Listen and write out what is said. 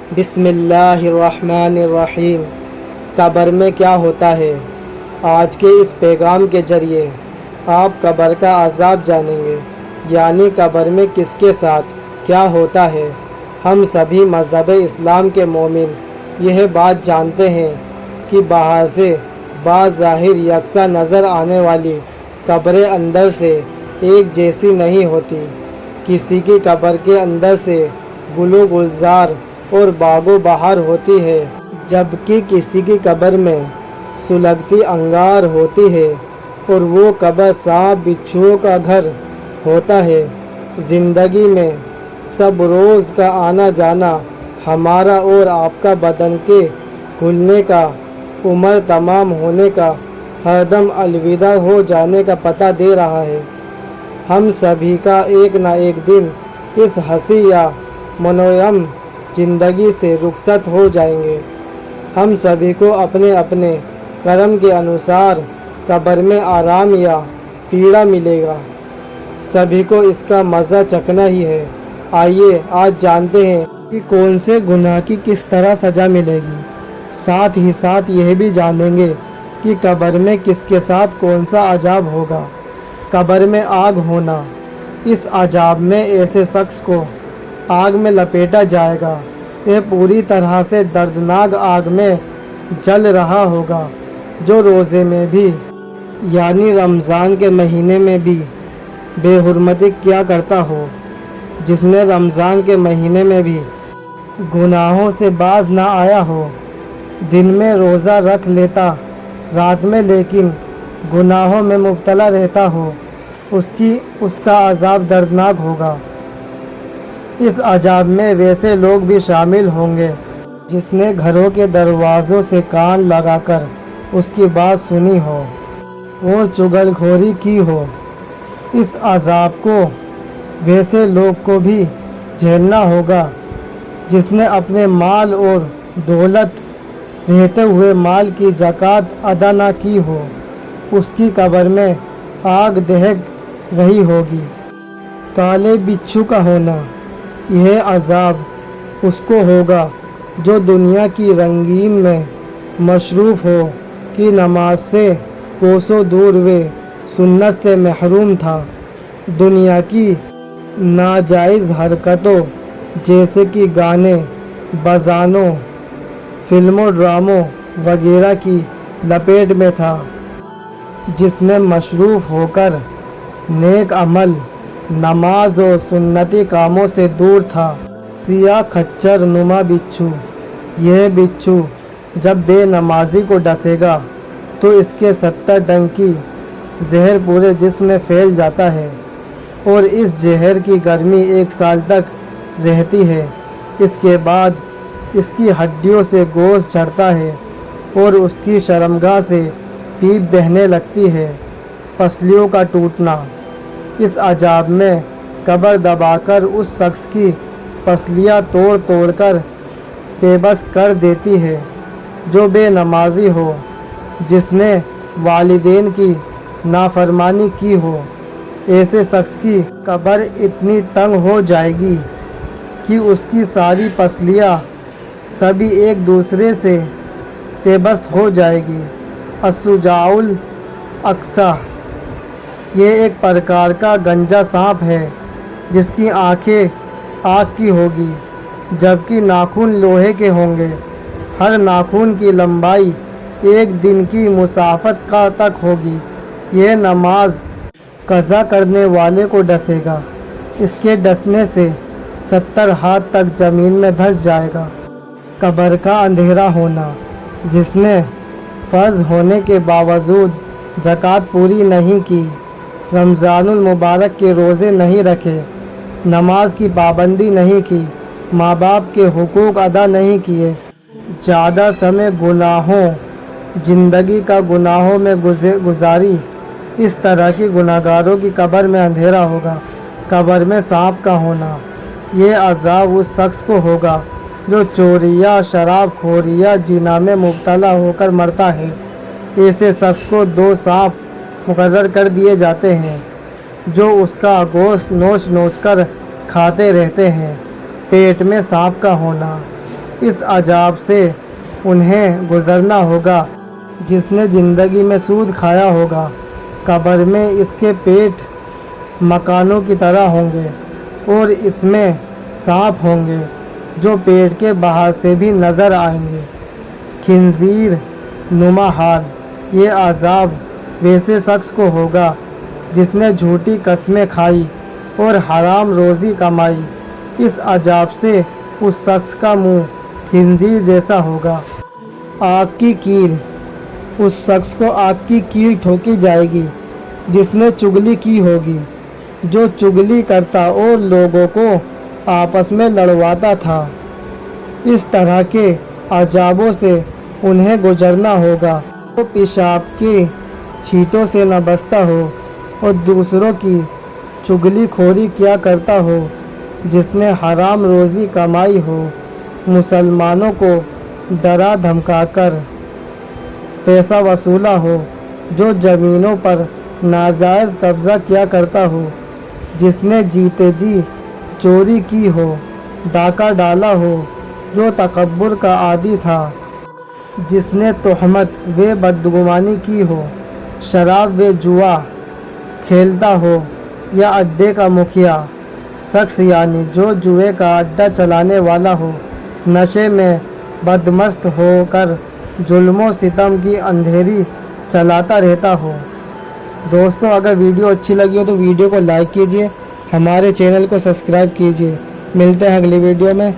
بسم اللہ الرحمن الرحیم۔ قبر میں کیا ہوتا ہے؟ آج کے اس پیغام کے ذریعے آپ قبر کا عذاب جانیں گے، یعنی قبر میں کس کے ساتھ کیا ہوتا ہے۔ ہم سبھی مذہب اسلام کے مومن یہ بات جانتے ہیں کہ باہر سے بظاہر یکساں نظر آنے والی قبریں اندر سے ایک جیسی نہیں ہوتی۔ کسی کی قبر کے اندر سے گل و گلزار اور باغ و بہار ہوتی ہے، جبکہ کسی کی قبر میں سلگتی انگار ہوتی ہے اور وہ قبر سانپ بچھوؤں کا گھر ہوتا ہے۔ زندگی میں سب روز کا آنا جانا ہمارا اور آپ کا بدن کے کھلنے کا، عمر تمام ہونے کا، ہر دم الوداع ہو جانے کا پتہ دے رہا ہے۔ ہم سبھی کا ایک نہ ایک دن اس حسین یا منورم زندگی سے رخصت ہو جائیں گے۔ ہم سبھی کو اپنے اپنے کرم کے انوسار قبر میں آرام یا پیڑا ملے گا۔ سبھی کو اس کا مزہ چکھنا ہی ہے۔ آئیے آج جانتے ہیں کہ کون سے گناہ کی کس طرح سزا ملے گی۔ ساتھ ہی ساتھ یہ بھی جانیں گے کہ قبر میں کس کے ساتھ کون سا عذاب ہوگا۔ قبر میں آگ ہونا، اس عذاب میں ایسے شخص کو آگ میں لپیٹا جائے گا، یہ پوری طرح سے دردناک آگ میں جل رہا ہوگا، جو روزے میں بھی یعنی رمضان کے مہینے میں بھی بے حرمتی کیا کرتا ہو۔ جس نے رمضان کے مہینے میں بھی گناہوں سے باز نہ آیا ہو، دن میں روزہ رکھ لیتا، رات میں لیکن گناہوں میں مبتلا رہتا ہو، اس کا عذاب دردناک ہوگا۔ اس عذاب میں ویسے لوگ بھی شامل ہوں گے جس نے گھروں کے دروازوں سے کان لگا کر اس کی بات سنی ہو اور چغل خوری کی ہو۔ اس عذاب کو ویسے لوگ کو بھی جھیلنا ہوگا جس نے اپنے مال اور دولت رہتے ہوئے مال کی زکوٰۃ ادا نہ کی ہو۔ اس کی قبر میں آگ دہک رہی ہوگی۔ کالے بچھو کا ہونا، یہ عذاب اس کو ہوگا جو دنیا کی رنگین میں مصروف ہو کہ نماز سے کوسوں دور و سنت سے محروم تھا۔ دنیا کی ناجائز حرکتوں جیسے کہ گانے بجانوں، فلموں، ڈراموں وغیرہ کی لپیٹ میں تھا، جس میں مصروف ہو کر نیک عمل، نماز اور سنتی کاموں سے دور تھا۔ سیاہ خچر نما بچھو، یہ بچھو جب بے نمازی کو ڈسے گا تو اس کے 70 ڈنگ کی زہر پورے جسم میں پھیل جاتا ہے اور اس زہر کی گرمی 1 سال تک رہتی ہے۔ اس کے بعد اس کی ہڈیوں سے گوشت جھڑتا ہے اور اس کی شرمگاہ سے پیپ بہنے لگتی ہے۔ پسلیوں کا ٹوٹنا، اس عذاب میں قبر دبا کر اس شخص کی پسلیاں توڑ توڑ کر بے بس کر دیتی ہے جو بے نمازی ہو، جس نے والدین کی نافرمانی کی ہو۔ ایسے شخص کی قبر اتنی تنگ ہو جائے گی کہ اس کی ساری پسلیاں سبھی ایک دوسرے سے پیوست ہو جائے گی۔ الشجاع الاقصی، یہ ایک پرکار کا گنجا سانپ ہے جس کی آنکھیں آگ کی ہوگی جبکہ ناخن لوہے کے ہوں گے۔ ہر ناخن کی لمبائی 1 دن کی مسافت کا تک ہوگی۔ یہ نماز قضا کرنے والے کو ڈسے گا، اس کے ڈسنے سے 70 ہاتھ تک زمین میں دھس جائے گا۔ قبر کا اندھیرا ہونا، جس نے فرض ہونے کے باوجود زکوٰۃ پوری نہیں کی، رمضان المبارک کے روزے نہیں رکھے، نماز کی پابندی نہیں کی، ماں باپ کے حقوق ادا نہیں کیے، زیادہ سمے گناہوں، زندگی کا گناہوں میں گزاری، اس طرح کی گناہگاروں کی قبر میں اندھیرا ہوگا۔ قبر میں سانپ کا ہونا، یہ عذاب اس شخص کو ہوگا جو چوری یا شراب خوری یا زنا میں مبتلا ہو کر مرتا ہے۔ ایسے شخص کو 2 سانپ مقرر کر دیے جاتے ہیں جو اس کا گوشت نوچ نوچ کر کھاتے رہتے ہیں۔ پیٹ میں سانپ کا ہونا، اس عذاب سے انہیں گزرنا ہوگا جس نے زندگی میں سود کھایا ہوگا۔ قبر میں اس کے پیٹ مکانوں کی طرح ہوں گے اور اس میں سانپ ہوں گے جو پیٹ کے باہر سے بھی نظر آئیں گے۔ خنزیر نما حال، یہ عذاب ویسے شخص کو ہوگا جس نے جھوٹی قسمیں کھائی اور حرام روزی کمائی۔ اس عذاب سے اس شخص کا منہ خنزیر جیسا ہوگا۔ آگ کی کیل، اس شخص کو آگ کی کیل ٹھوکی جائے گی جس نے چغلی کی ہوگی، جو چغلی کرتا اور لوگوں کو آپس میں لڑواتا تھا۔ اس طرح کے عذابوں سے انہیں گزرنا ہوگا۔ وہ پیشاب کے چھینٹوں سے نہ بچتا ہو اور دوسروں کی چغلی خوری کیا کرتا ہو، جس نے حرام روزی کمائی ہو، مسلمانوں کو ڈرا دھمکا کر پیسہ وصولا ہو، جو زمینوں پر ناجائز قبضہ کیا کرتا ہو، جس نے جیتے جی چوری کی ہو، ڈاکہ ڈالا ہو، جو تکبر کا عادی تھا، جس نے تہمت و بدگمانی کی ہو، شراب و جوا کھیلتا ہو یا اڈے کا مکھیا شخص یعنی جو جوئے کا اڈا چلانے والا ہو، نشے میں بدمست ہو کر ظلم و ستم کی اندھیری چلاتا رہتا ہو۔ دوستو، اگر ویڈیو اچھی لگی ہو تو ویڈیو کو لائک کیجئے، ہمارے چینل کو سبسکرائب کیجئے۔ ملتے ہیں اگلی ویڈیو میں۔